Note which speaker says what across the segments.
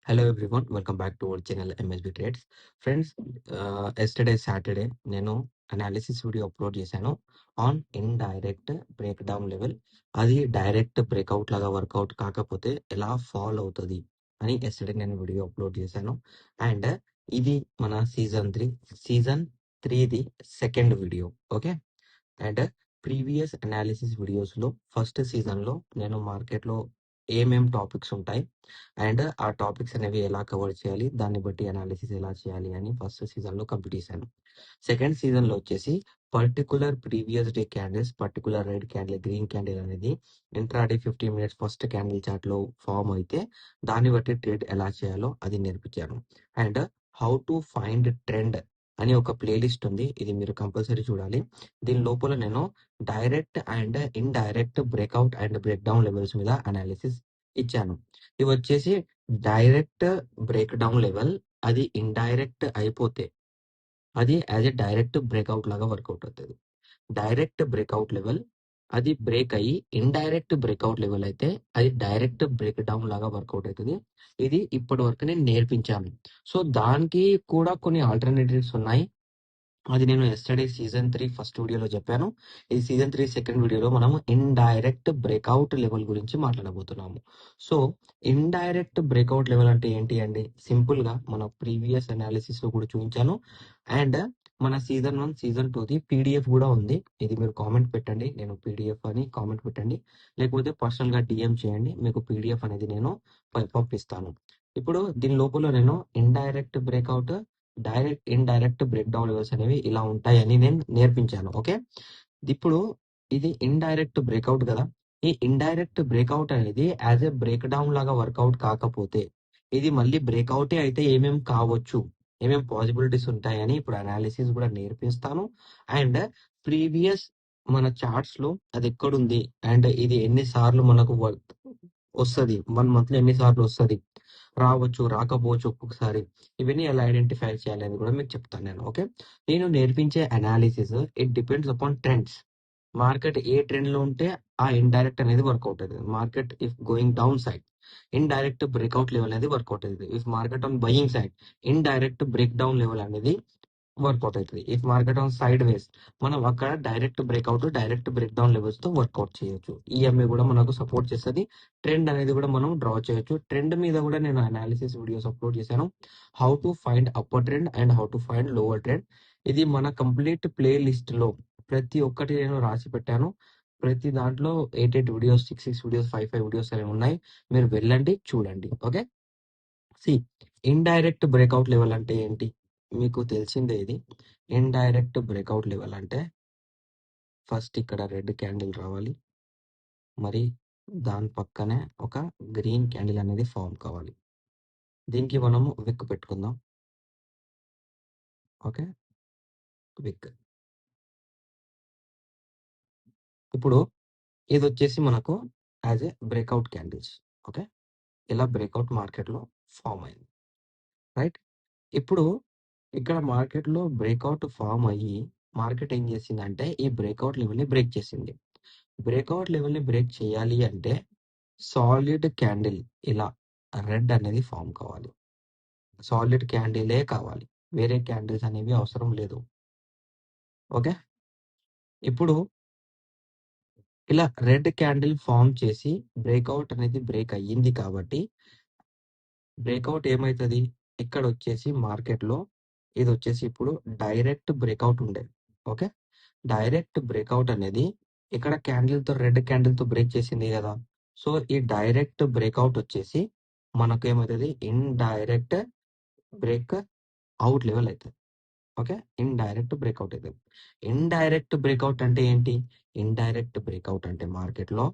Speaker 1: Hello everyone, welcome back to our channel MSB Trades. Friends yesterday Saturday నేను analysis video upload చేశాను on indirect break down level. అది direct breakout లాగా work out కాకపోతే ఎలా fall అవుతుంది అని ఎస్టర్డే నేను వీడియో అప్లోడ్ చేశాను. అండ్ ఇది మన సీజన్ త్రీది second video. Okay, and previous analysis వీడియోస్లో ఫస్ట్ సీజన్లో నేను మార్కెట్లో ఏమేం టాపిక్స్ ఉంటాయి అండ్ ఆ టాపిక్స్ అనేవి ఎలా కవర్ చేయాలి, దాన్ని బట్టి అనాలిసిస్ ఎలా చేయాలి అని ఫస్ట్ సీజన్లో కంప్లీట్ చేశాను. సెకండ్ సీజన్లో వచ్చేసి particular previous day candles, particular red candle, green candle అనేది ఇంట్రాడే 15 మినిట్స్ ఫస్ట్ క్యాండిల్ చార్ట్లో ఫామ్ అయితే దాన్ని బట్టి ట్రేడ్ ఎలా చేయాలో అది నేర్పించాను. And how to find trend అని ఒక ప్లేలిస్ట్ ఉంది, ఇది మీరు కంపల్సరీ చూడాలి. దీని లోపల నేను direct and indirect breakout and break down levels మీద అనాలిసిస్ ఇచ్చాను. ఇవి వచ్చేసి డైరెక్ట్ బ్రేక్ డౌన్ లెవెల్, అది ఇండైరెక్ట్ అయిపోతే అది యాజ్ ఎ డైరెక్ట్ బ్రేక్అవుట్ లాగా వర్కౌట్ అవుతుంది. డైరెక్ట్ బ్రేక్అవుట్ లెవెల్ అది బ్రేక్ అయ్యి ఇండైరెక్ట్ బ్రేక్అవుట్ లెవెల్ అయితే అది డైరెక్ట్ బ్రేక్ డౌన్ లాగా వర్కౌట్ అవుతుంది. ఇది ఇప్పటి వరకు నేను నేర్పించాను. సో దానికి కూడా కొన్ని ఆల్టర్నేటివ్స్ ఉన్నాయి. అది నేను ఎస్టర్డే సీజన్ 3 ఫస్ట్ వీడియోలో చెప్పాను. ఈ సీజన్ 3 సెకండ్ వీడియోలో మనము ఇండైరెక్ట్ బ్రేక్అవుట్ లెవెల్ గురించి మాట్లాడబోతున్నాము. సో ఇండైరెక్ట్ బ్రేక్అవుట్ లెవెల్ అంటే ఏంటి అండి? సింపుల్ గా మన ప్రీవియస్ అనాలిసిస్ లో కూడా చూపించాను. అండ్ మన సీజన్ 1 సీజన్ 2ది పీడిఎఫ్ కూడా ఉంది. ఇది మీరు కామెంట్ పెట్టండి, నేను పీడిఎఫ్ అని కామెంట్ పెట్టండి, లేకపోతే పర్సనల్ గా డిఎం చేయండి, మీకు పీడిఎఫ్ అనేది నేను పంపిస్తాను. ఇప్పుడు దీని లోపల నేను indirect breakout, direct indirect break down levels అనేవి ఇలా ఉంటాయని నేను నేర్పించాను. ఓకే, ఇప్పుడు ఇది ఇండైరెక్ట్ బ్రేక్అవుట్ కదా. ఈ ఇండైరెక్ట్ బ్రేక్అవుట్ అనేది యాజ్ ఎ బ్రేక్ డౌన్ లాగా వర్కౌట్ కాకపోతే ఇది మళ్ళీ బ్రేక్అవుటే అయితే ఏమేం కావచ్చు, ఏమేం పాసిబిలిటీస్ ఉంటాయని ఇప్పుడు అనాలిసిస్ కూడా నేర్పిస్తాను. అండ్ ప్రీవియస్ మన చార్ట్స్ లో అది ఎక్కడుంది అండ్ ఇది ఎన్నిసార్లు మనకు వస్తుంది, 1 month లో ఎన్నిసార్లు వస్తుంది, రావచ్చు రాకపోవచ్చు ఒక్కొక్కసారి, ఇవన్నీ ఎలా ఐడెంటిఫై చేయాలి అని కూడా మీకు చెప్తాను నేను. ఓకే, నేను నేర్పించే analysis it depends upon trends. Market A trend లో ఉంటే ఆ ఇండైరెక్ట్ అనేది వర్కౌట్ అవుతుంది. Market if going down side indirect breakout level అనేది వర్కౌట్ అవుతుంది. If market on buying side indirect break down level అనేది వర్కౌట్ అవుతుంది. ఇఫ్ మార్కెట్ ఆన్ సైడ్ వేస్ మనం అక్కడ direct breakout, direct break down levels తో work out చేయొచ్చు. EMI కూడా మనకు సపోర్ట్ చేస్తుంది. ట్రెండ్ అనేది కూడా మనం డ్రా చేయొచ్చు. ట్రెండ్ మీద కూడా నేను అనాలిసిస్ వీడియోస్ అప్లోడ్ చేశాను. How to find upper trend and how to find lower trend. ఇది మన కంప్లీట్ ప్లే లిస్ట్ లో ప్రతి ఒక్కటి నేను రాసి పెట్టాను. ప్రతి దాంట్లో 8 వీడియోస్, 6 వీడియోస్, 5 వీడియోస్ అనేవి ఉన్నాయి. మీరు వెళ్ళండి, చూడండి. Okay, see indirect breakout level అంటే ఏంటి మీకు తెలిసిందే. ఇది ఇండైరెక్ట్ బ్రేక్అవుట్ లెవెల్ అంటే ఫస్ట్ ఇక్కడ రెడ్ క్యాండిల్ రావాలి, మరి దాని పక్కనే ఒక గ్రీన్ క్యాండిల్ అనేది ఫామ్ కావాలి. దీనికి మనము విక్ పెట్టుకుందాం. ఓకే, విక్. ఇప్పుడు ఇది వచ్చేసి మనకు as a breakout candles. Okay, ఇలా బ్రేక్అవుట్ మార్కెట్లో ఫామ్ అయింది, రైట్. ఇప్పుడు ఇక్కడ మార్కెట్లో బ్రేక్అవుట్ ఫామ్ అయ్యి మార్కెట్ ఏం చేసిందంటే ఈ బ్రేక్అవుట్ లెవెల్ని బ్రేక్ చేసింది. బ్రేక్అవుట్ లెవెల్ని బ్రేక్ చేయాలి అంటే సాలిడ్ క్యాండిల్ ఇలా రెడ్ అనేది ఫామ్ కావాలి. సాలిడ్ క్యాండిలే కావాలి, వేరే క్యాండిల్స్ అనేవి అవసరం లేదు. ఓకే, ఇప్పుడు ఇలా రెడ్ క్యాండిల్ ఫామ్ చేసి బ్రేక్అవుట్ అనేది బ్రేక్ అయ్యింది కాబట్టి బ్రేక్అవుట్ ఏమవుతుంది, ఇక్కడ వచ్చేసి మార్కెట్లో ఇది వచ్చేసి ఇప్పుడు డైరెక్ట్ బ్రేక్అవుట్ ఉండేది. ఓకే, డైరెక్ట్ బ్రేక్అవుట్ అనేది ఇక్కడ క్యాండిల్తో, రెడ్ క్యాండిల్తో బ్రేక్ చేసింది కదా. సో ఈ డైరెక్ట్ బ్రేక్అవుట్ వచ్చేసి మనకు ఏమవుతుంది, ఇండైరెక్ట్ బ్రేక్ అవుట్ లెవెల్ అవుతుంది. ఓకే, ఇండైరెక్ట్ బ్రేక్అవుట్ అవుతుంది. ఇండైరెక్ట్ బ్రేక్అవుట్ అంటే ఏంటి? ఇండైరెక్ట్ బ్రేక్అవుట్ అంటే మార్కెట్లో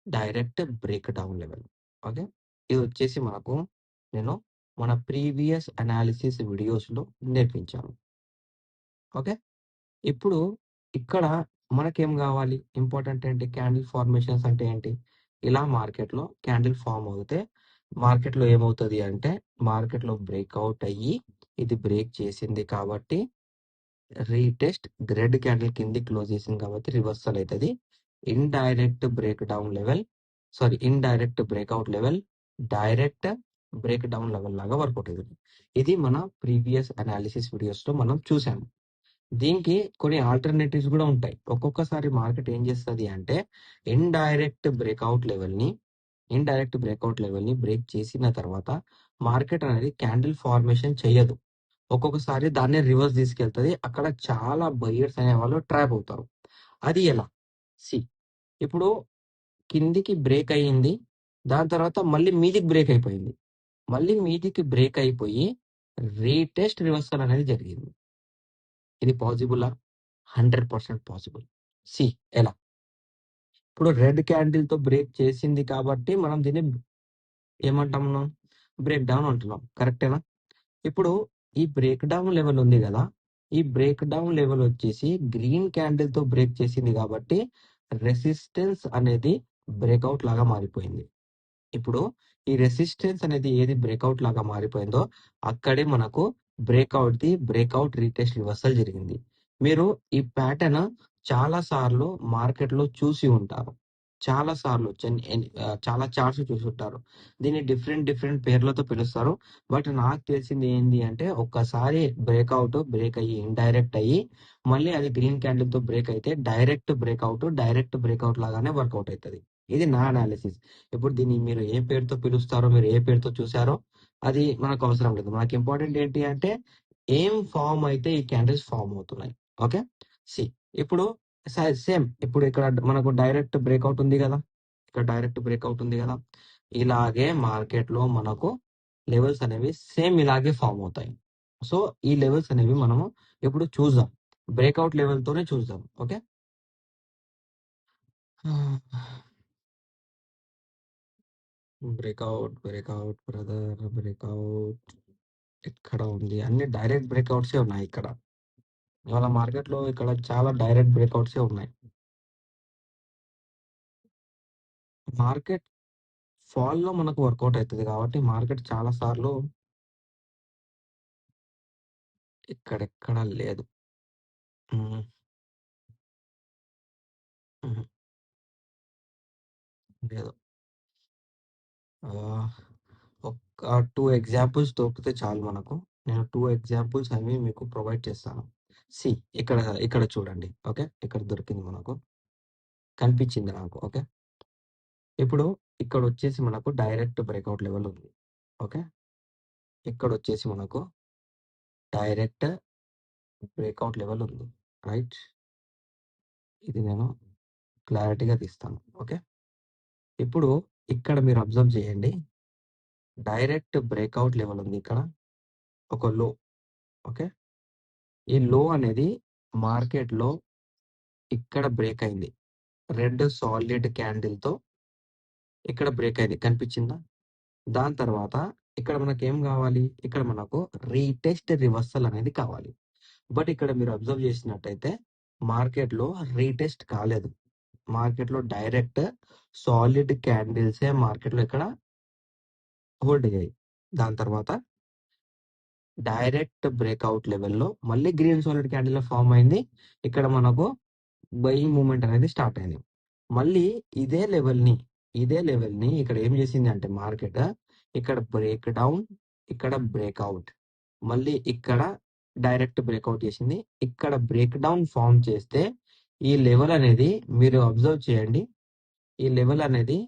Speaker 1: direct breakdown level. Okay, ఇది వచ్చేసి మనకు నేను మన ప్రీవియస్ అనాలిసిస్ వీడియోస్లో నేర్పించాను. ఓకే, ఇప్పుడు ఇక్కడ మనకేం కావాలి, ఇంపార్టెంట్ ఏంటి, క్యాండిల్ ఫార్మేషన్స్ అంటే ఏంటి? ఇలా మార్కెట్లో క్యాండిల్ ఫామ్ అవుతే మార్కెట్లో ఏమవుతుంది అంటే మార్కెట్లో బ్రేక్అవుట్ అయ్యి ఇది బ్రేక్ చేసింది కాబట్టి రీటెస్ట్ రెడ్ క్యాండిల్ కింది క్లోజ్ చేసింది కాబట్టి రివర్సల్ అవుతుంది. Indirect break down level, sorry indirect breakout level direct breakdown level లాగా వర్కౌట్ అవుతుంది. ఇది మన ప్రీవియస్ అనాలిసిస్ వీడియోస్ లో మనం చూసాము. దీనికి కొన్ని ఆల్టర్నేటివ్స్ కూడా ఉంటాయి. ఒక్కొక్కసారి మార్కెట్ ఏం చేస్తుంది అంటే ఇండైరెక్ట్ బ్రేక్అవుట్ లెవెల్ ని బ్రేక్ చేసిన తర్వాత మార్కెట్ అనేది క్యాండిల్ ఫార్మేషన్ చేయదు. ఒక్కొక్కసారి దాన్ని రివర్స్ తీసుకెళ్తుంది. అక్కడ చాలా బయర్స్ అనే వాళ్ళు ట్రాప్ అవుతారు. అది ఎలా? సి, ఇప్పుడు కిందికి బ్రేక్ అయ్యింది, దాని తర్వాత మళ్ళీ మీదికి బ్రేక్ అయిపోయింది, మళ్ళీ మీదికి బ్రేక్ అయిపోయి రీటెస్ట్ రివర్సల్ అనేది జరిగింది. ఇది పాసిబులా? 100% పాసిబుల్. సి, ఎలా? ఇప్పుడు రెడ్ క్యాండిల్ తో బ్రేక్ చేసింది కాబట్టి మనం దీన్ని ఏమంటాం, మనం బ్రేక్ డౌన్ అంటున్నాం. కరెక్టేనా? ఇప్పుడు ఈ బ్రేక్ డౌన్ లెవెల్ ఉంది కదా, ఈ బ్రేక్ డౌన్ లెవెల్ వచ్చేసి గ్రీన్ క్యాండిల్ తో బ్రేక్ చేసింది కాబట్టి రెసిస్టెన్స్ అనేది బ్రేక్అవుట్ లాగా మారిపోయింది. ఇప్పుడు ఈ రెసిస్టెన్స్ అనేది ఏది బ్రేక్అవుట్ లాగా మారిపోయిందో అక్కడే మనకు బ్రేక్అవుట్ రీటెస్ట్ రివర్సల్ జరిగింది. మీరు ఈ ప్యాటర్న్ చాలా సార్లు మార్కెట్ లో చూసి ఉంటారు, చాలా సార్లు చాలా చార్ట్స్ చూసి ఉంటారు. దీన్ని డిఫరెంట్ పేర్లతో పిలుస్తారు. బట్ నాకు తెలిసింది ఏంటి అంటే ఒక్కసారి బ్రేక్ అయ్యి ఇండైరెక్ట్ అయ్యి మళ్ళీ అది గ్రీన్ క్యాండిల్ తో బ్రేక్ అయితే డైరెక్ట్ బ్రేక్అవుట్ లాగానే వర్కౌట్ అవుతుంది. ఇది నా అనాలిసిస్. ఇప్పుడు దీన్ని మీరు ఏ పేరుతో పిలుస్తారో, మీరు ఏ పేరుతో చూసారో అది మనకు అవసరం లేదు. మనకి ఇంపార్టెంట్ ఏంటి అంటే ఏం ఫామ్ అయితే ఈ క్యాండిల్స్ ఫామ్ అవుతున్నాయి. ఓకే, సి, ఇప్పుడు సేమ్ ఇప్పుడు ఇక్కడ మనకు డైరెక్ట్ బ్రేక్అవుట్ ఉంది కదా, ఇలాగే మార్కెట్ లో మనకు లెవెల్స్ అనేవి సేమ్ ఇలాగే ఫామ్ అవుతాయి. సో ఈ లెవెల్స్ అనేవి మనము ఇప్పుడు చూద్దాం, బ్రేక్అవుట్ లెవెల్ తోనే చూద్దాం. ఓకే, బ్రేక్అవుట్ బ్రదర్, బ్రేక్అవుట్ ఇక్కడ ఉంది. అన్ని డైరెక్ట్ బ్రేక్అవుట్స్ ఉన్నాయి. ఇక్కడ ఇవాళ మార్కెట్ లో ఇక్కడ చాలా డైరెక్ట్ బ్రేక్అవుట్స్ ఉన్నాయి. మార్కెట్ ఫాల్ లో మనకు వర్కౌట్ అవుతుంది కాబట్టి మార్కెట్ చాలా సార్లు ఇక్కడెక్కడ లేదు. ఉమ్, ఉమ్, లేదు. ఆ, ఒక 2 ఎగ్జాంపుల్స్ దొరికితే చాలు మనకు. నేను 2 ఎగ్జాంపుల్స్ అవి మీకు ప్రొవైడ్ చేస్తాను. సి, ఇక్కడ ఇక్కడ చూడండి. ఓకే, ఇక్కడ దొరికింది మనకు, కనిపించింది నాకు. ఓకే, ఇప్పుడు ఇక్కడ వచ్చేసి మనకు డైరెక్ట్ బ్రేక్అవుట్ లెవెల్ ఉంది. ఓకే, ఇక్కడ వచ్చేసి మనకు డైరెక్ట్ బ్రేక్అవుట్ లెవెల్ ఉంది. రైట్, ఇది నేను క్లారిటీగా తీస్తాను. ఓకే, ఇప్పుడు ఇక్కడ మీరు అబ్జర్వ్ చేయండి, డైరెక్ట్ బ్రేక్అవుట్ లెవెల్ ఉంది ఇక్కడ, ఒక లో. ఓకే, ఈ లో అనేది మార్కెట్ లో ఇక్కడ బ్రేక్ అయింది, రెడ్ సాలిడ్ క్యాండిల్ తో ఇక్కడ బ్రేక్ అయింది, కనిపించిందా? దాని తర్వాత ఇక్కడ మనకి ఏం కావాలి, ఇక్కడ మనకు రీటెస్ట్ రివర్సల్ అనేది కావాలి. బట్ ఇక్కడ మీరు అబ్జర్వ్ చేసినట్టయితే మార్కెట్ లో రీటెస్ట్ కాలేదు. మార్కెట్ లో డైరెక్ట్ సాలిడ్ క్యాండిల్సే మార్కెట్ లో ఇక్కడ హోల్డ్ అయ్యాయి. దాని తర్వాత డైరెక్ట్ బ్రేక్అవుట్ లెవెల్లో మళ్ళీ గ్రీన్ సాలిడ్ క్యాండిల్ ఫామ్ అయింది. ఇక్కడ మనకు బయింగ్ మూమెంట్ అనేది స్టార్ట్ అయింది. మళ్ళీ ఇదే లెవెల్ ని ఇక్కడ ఏం చేసింది అంటే మార్కెట్ ఇక్కడ బ్రేక్ డౌన్, ఇక్కడ బ్రేక్అవుట్, మళ్ళీ ఇక్కడ డైరెక్ట్ బ్రేక్అవుట్ చేసింది. ఇక్కడ బ్రేక్ డౌన్ ఫామ్ చేస్తే ఈ లెవెల్ అనేది మీరు అబ్జర్వ్ చేయండి, ఈ లెవెల్ అనేది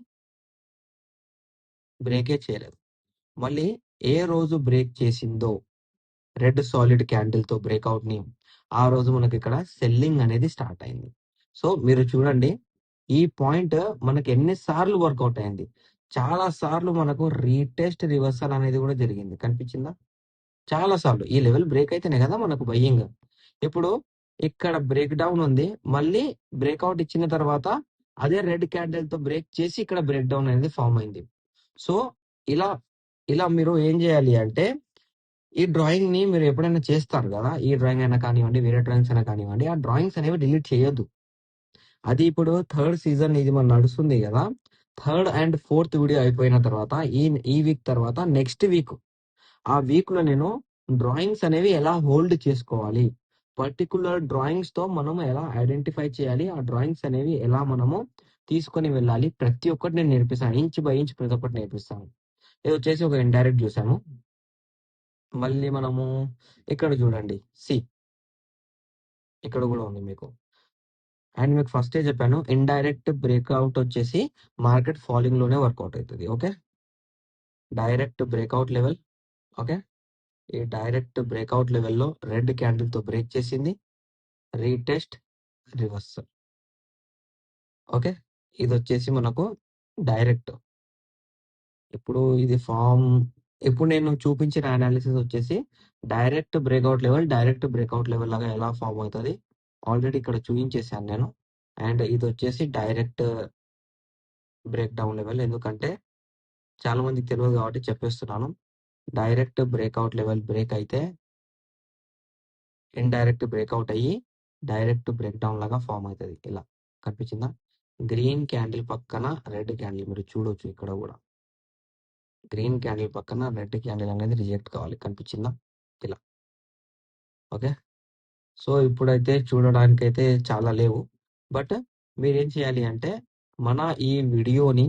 Speaker 1: బ్రేకే చేయలేదు. మళ్ళీ ఏ రోజు బ్రేక్ చేసిందో రెడ్ సాలిడ్ క్యాండిల్ తో బ్రేక్అవుట్ ని, ఆ రోజు మనకి ఇక్కడ సెల్లింగ్ అనేది స్టార్ట్ అయింది. సో మీరు చూడండి, ఈ పాయింట్ మనకి ఎన్నిసార్లు వర్కౌట్ అయింది. చాలా సార్లు మనకు రీటెస్ట్ రివర్సల్ అనేది కూడా జరిగింది, కనిపించిందా? చాలా సార్లు ఈ లెవెల్ బ్రేక్ అయితేనే కదా మనకు బయ్యింగ్. ఇప్పుడు ఇక్కడ బ్రేక్ డౌన్ ఉంది, మళ్ళీ బ్రేక్అవుట్ ఇచ్చిన తర్వాత అదే రెడ్ క్యాండిల్ తో బ్రేక్ చేసి ఇక్కడ బ్రేక్ డౌన్ అనేది ఫామ్ అయింది. సో ఇలా ఇలా మీరు ఏం చేయాలి అంటే ఈ డ్రాయింగ్ ని మీరు ఎప్పుడైనా చేస్తారు కదా, ఈ డ్రాయింగ్ అయినా కానివ్వండి, వేరే డ్రాయింగ్స్ అయినా కానివ్వండి, ఆ డ్రాయింగ్స్ అనేవి డిలీట్ చేయొద్దు. అది ఇప్పుడు థర్డ్ సీజన్ ఇది మన నడుస్తుంది కదా, థర్డ్ అండ్ ఫోర్త్ వీడియో అయిపోయిన తర్వాత ఈ వీక్ తర్వాత నెక్స్ట్ వీక్, ఆ వీక్ లో నేను డ్రాయింగ్స్ అనేవి ఎలా హోల్డ్ చేసుకోవాలి, పర్టికులర్ డ్రాయింగ్స్ తో మనం ఎలా ఐడెంటిఫై చేయాలి, ఆ డ్రాయింగ్స్ అనేవి ఎలా మనము తీసుకొని వెళ్ళాలి, ప్రతి ఒక్కటి నేను నేర్పిస్తాను. ఇంచ్ బై ఇంచ్ ప్రతి ఒక్కటి నేర్పిస్తాను. ఇది వచ్చేసి ఒక ఇండైరెక్ట్ చూసాము. మళ్ళీ మనము ఇక్కడ చూడండి, ఇక్కడ కూడా ఉంది మీకు. అండ్ మీకు ఫస్టే చెప్పాను, ఇండైరెక్ట్ బ్రేక్అవుట్ వచ్చేసి మార్కెట్ ఫాలింగ్ లోనే వర్కౌట్ అవుతుంది. Okay, direct breakout level. Okay, ఈ డైరెక్ట్ బ్రేక్అవుట్ లెవెల్లో రెడ్ క్యాండిల్ తో బ్రేక్ చేసింది, రీటెస్ట్, రివర్సల్. ఓకే, ఇది వచ్చేసి మనకు డైరెక్ట్. ఇప్పుడు ఇది ఇప్పుడు నేను చూపించిన అనాలిసిస్ వచ్చేసి డైరెక్ట్ బ్రేక్అవుట్ లెవెల్ లాగా ఎలా ఫామ్ అవుతుంది ఆల్రెడీ ఇక్కడ చూపించేసాను నేను. అండ్ ఇది వచ్చేసి డైరెక్ట్ బ్రేక్ డౌన్ లెవెల్, ఎందుకంటే చాలా మందికి తెలియదు కాబట్టి చెప్పేస్తున్నాను. డైరెక్ట్ బ్రేక్అవుట్ లెవెల్ బ్రేక్ అయితే ఇండైరెక్ట్ బ్రేక్అవుట్ అయ్యి డైరెక్ట్ బ్రేక్ డౌన్ లాగా ఫామ్ అవుతుంది. ఇలా కనిపించిందా? గ్రీన్ క్యాండిల్ పక్కన రెడ్ క్యాండిల్ మీరు చూడొచ్చు. ఇక్కడ కూడా గ్రీన్ క్యాండిల్ పక్కన రెడ్ క్యాండిల్ అనేది రిజెక్ట్ కావాలి. కనిపించిందా? ఇలా. ఓకే, సో ఇప్పుడైతే చూడడానికైతే చాలా లేవు. బట్ మీరేం చేయాలి అంటే మన ఈ వీడియోని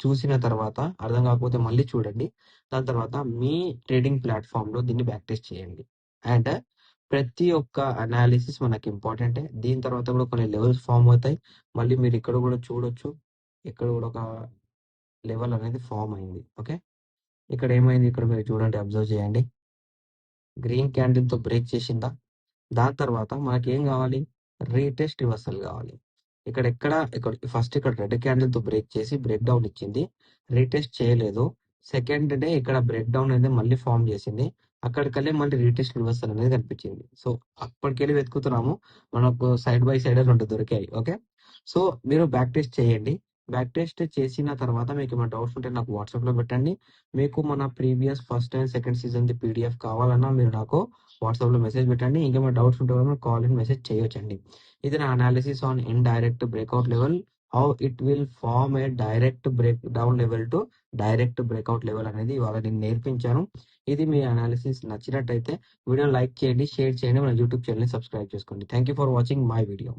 Speaker 1: చూసిన తర్వాత అర్థం కాకపోతే మళ్ళీ చూడండి. దాని తర్వాత మీ ట్రేడింగ్ ప్లాట్ఫామ్లో దీన్ని బ్యాక్ టెస్ట్ చేయండి. అండ్ ప్రతి ఒక్క అనాలిసిస్ మనకి ఇంపార్టెంటే. దీని తర్వాత కూడా కొన్ని లెవెల్స్ ఫామ్ అవుతాయి. మళ్ళీ మీరు ఇక్కడ కూడా చూడొచ్చు, ఇక్కడ కూడా ఒక లెవెల్ అనేది ఫామ్ అయింది. ఓకే, ఇక్కడ ఏమైంది, ఇక్కడ మీరు చూడండి, అబ్జర్వ్ చేయండి. గ్రీన్ క్యాండిల్ తో బ్రేక్ చేసిందా? దాని తర్వాత మనకేం కావాలి? రీటెస్ట్ రివర్సల్ కావాలి. ఇక్కడ ఫస్ట్ ఇక్కడ రెడ్ క్యాండిల్ తో బ్రేక్ చేసి బ్రేక్ డౌన్ ఇచ్చింది, రీటెస్ట్ చేయలేదు. సెకండ్ డే ఇక్కడ బ్రేక్ డౌన్ అనేది మళ్ళీ ఫామ్ చేసింది, అక్కడికెళ్ళి మళ్ళీ రీటెస్ట్ రివర్సల్ అనేది కనిపించింది. సో అప్పటికెళ్ళి వెతుకుతున్నాము, మనకు సైడ్ బై సైడ్ రెండు దొరికాయి. ఓకే, సో మీరు బ్యాక్ టెస్ట్ చేయండి. బ్యాక్ టెస్ట్ చేసిన తర్వాత మీకు ఏమైనా డౌట్స్ ఉంటే నాకు వాట్సాప్ లో పెట్టండి. మీకు మన previous first and second season the PDF కావాలన్నా మీరు నాకు వాట్సాప్ లో మెసేజ్ పెట్టండి. ఇంకేమైనా డౌట్స్ ఉంటే కూడా కాల్ అండ్ మెసేజ్ చేయొచ్చండి. ఇది నా analysis on indirect breakout level, how it will form a direct breakdown level to direct breakout level అనేది ఇవాళ నేను నేర్పించాను. ఇది మీ అనాలిసిస్ నచ్చినట్టయితే వీడియో లైక్ చేయండి, షేర్ చేయండి, మన యూట్యూబ్ ఛానల్ సబ్స్క్రైబ్ చేసుకోండి. Thank you for watching my video.